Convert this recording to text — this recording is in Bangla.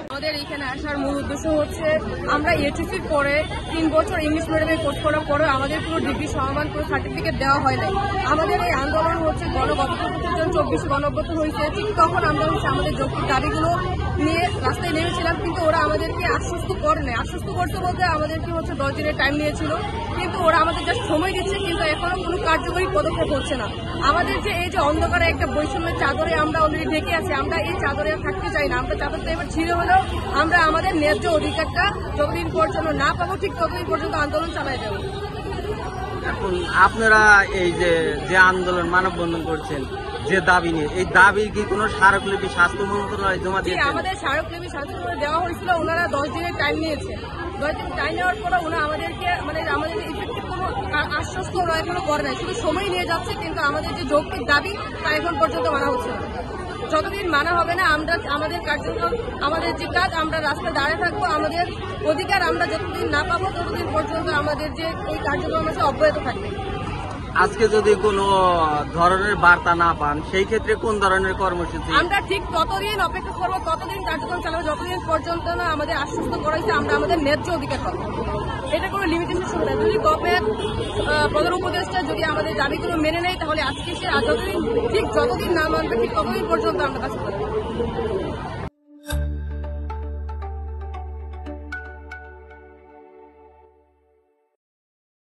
আমাদের এখানে আসার মূল উদ্দেশ্য হচ্ছে আমরা এইচএসসির পরে 3 বছর ইংলিশ মিডিয়ামে কোর্স করার পরে আমাদের পুরো ডিগ্রি সমাধান করে সার্টিফিকেট দেওয়া হয় নাই। আমাদের এই আন্দোলন হচ্ছে গণঅভ্যুত্থানের জন্য 24 গণঅভ্যুত্থান হয়েছে। ঠিক তখন আমরা হচ্ছে আমাদের যৌক্তিক দাবিগুলো নিয়ে রাস্তায় নেমেছিলাম, কিন্তু ওরা আমাদেরকে আশ্বস্ত করে নাই। আশ্বস্ত করতে বলতে আমাদেরকে হচ্ছে 10 দিনের টাইম নিয়েছিল, কিন্তু ওরা আমাদের জাস্ট সময় দিচ্ছে, কিন্তু এখনো কোনো কার্যকরী পদক্ষেপ হচ্ছে না। আমাদের যে এই যে অন্ধকারে একটা বৈষম্যের চাদরে আমরা অলরেডি ঢেকে আছি, আমরা এই চাদরে থাকতে চাই না। আমরা চাদরটা এবার ছিঁড়ে হলেও আমরা আমাদের ন্যায্য অধিকারটা যতদিন পর্যন্ত না পাবো ঠিক ততদিন পর্যন্ত আন্দোলন চালাই যাবো। এখন আপনারা এই যে আন্দোলন মানববন্ধন করছেন, যে দাবি নিয়ে, এই দাবির কি কোনো স্মারকলিপি স্বাস্থ্য মন্ত্রণালয় জমা দিয়েছে? আমাদের স্মারকলিপি স্বাস্থ্য মন্ত্রণালয়ে দেওয়া হয়েছিল, ওনারা 10 দিনের টাইম নিয়েছে। 10 দিন টাইম নেওয়ার পরে ওনারা আমাদেরকে আমাদের ইফেক্টিভ কোনো আশ্বস্ত ওরা এখনো করে নাই, শুধু সময় নিয়ে যাচ্ছে, কিন্তু আমাদের যে যৌক্তিক দাবি তা এখন পর্যন্ত মানা হচ্ছে না। যতদিন মানা হবে না আমরা আমাদের কার্যক্রম, আমাদের যে কাজ, আমরা রাস্তায় দাঁড়িয়ে থাকবো। আমাদের অধিকার আমরা যতদিন না পাবো ততদিন পর্যন্ত আমাদের যে এই কার্যক্রম আছে অব্যাহত থাকবে। আজকে যদি কোনো ধরনের বার্তা না পান, সেই ক্ষেত্রে কোন ধরনের কর্মসূচি? আমরা ঠিক ততদিন অপেক্ষা করবো, ততদিন কার্যক্রম চালাবো যতদিন পর্যন্ত না আমাদের আশ্বস্ত করা হয়েছে আমরা আমাদের ন্যায্য অধিকার পাবো। এটা কোনো লিমিটেশন শুরু না। যদি গভর্নমেন্ট প্রধান উপদেষ্টা যদি আমাদের দাবিগুলো মেনে নেয় তাহলে আজকে সে যতদিন না মানবে ঠিক ততদিন পর্যন্ত আমরা কাজ করবো।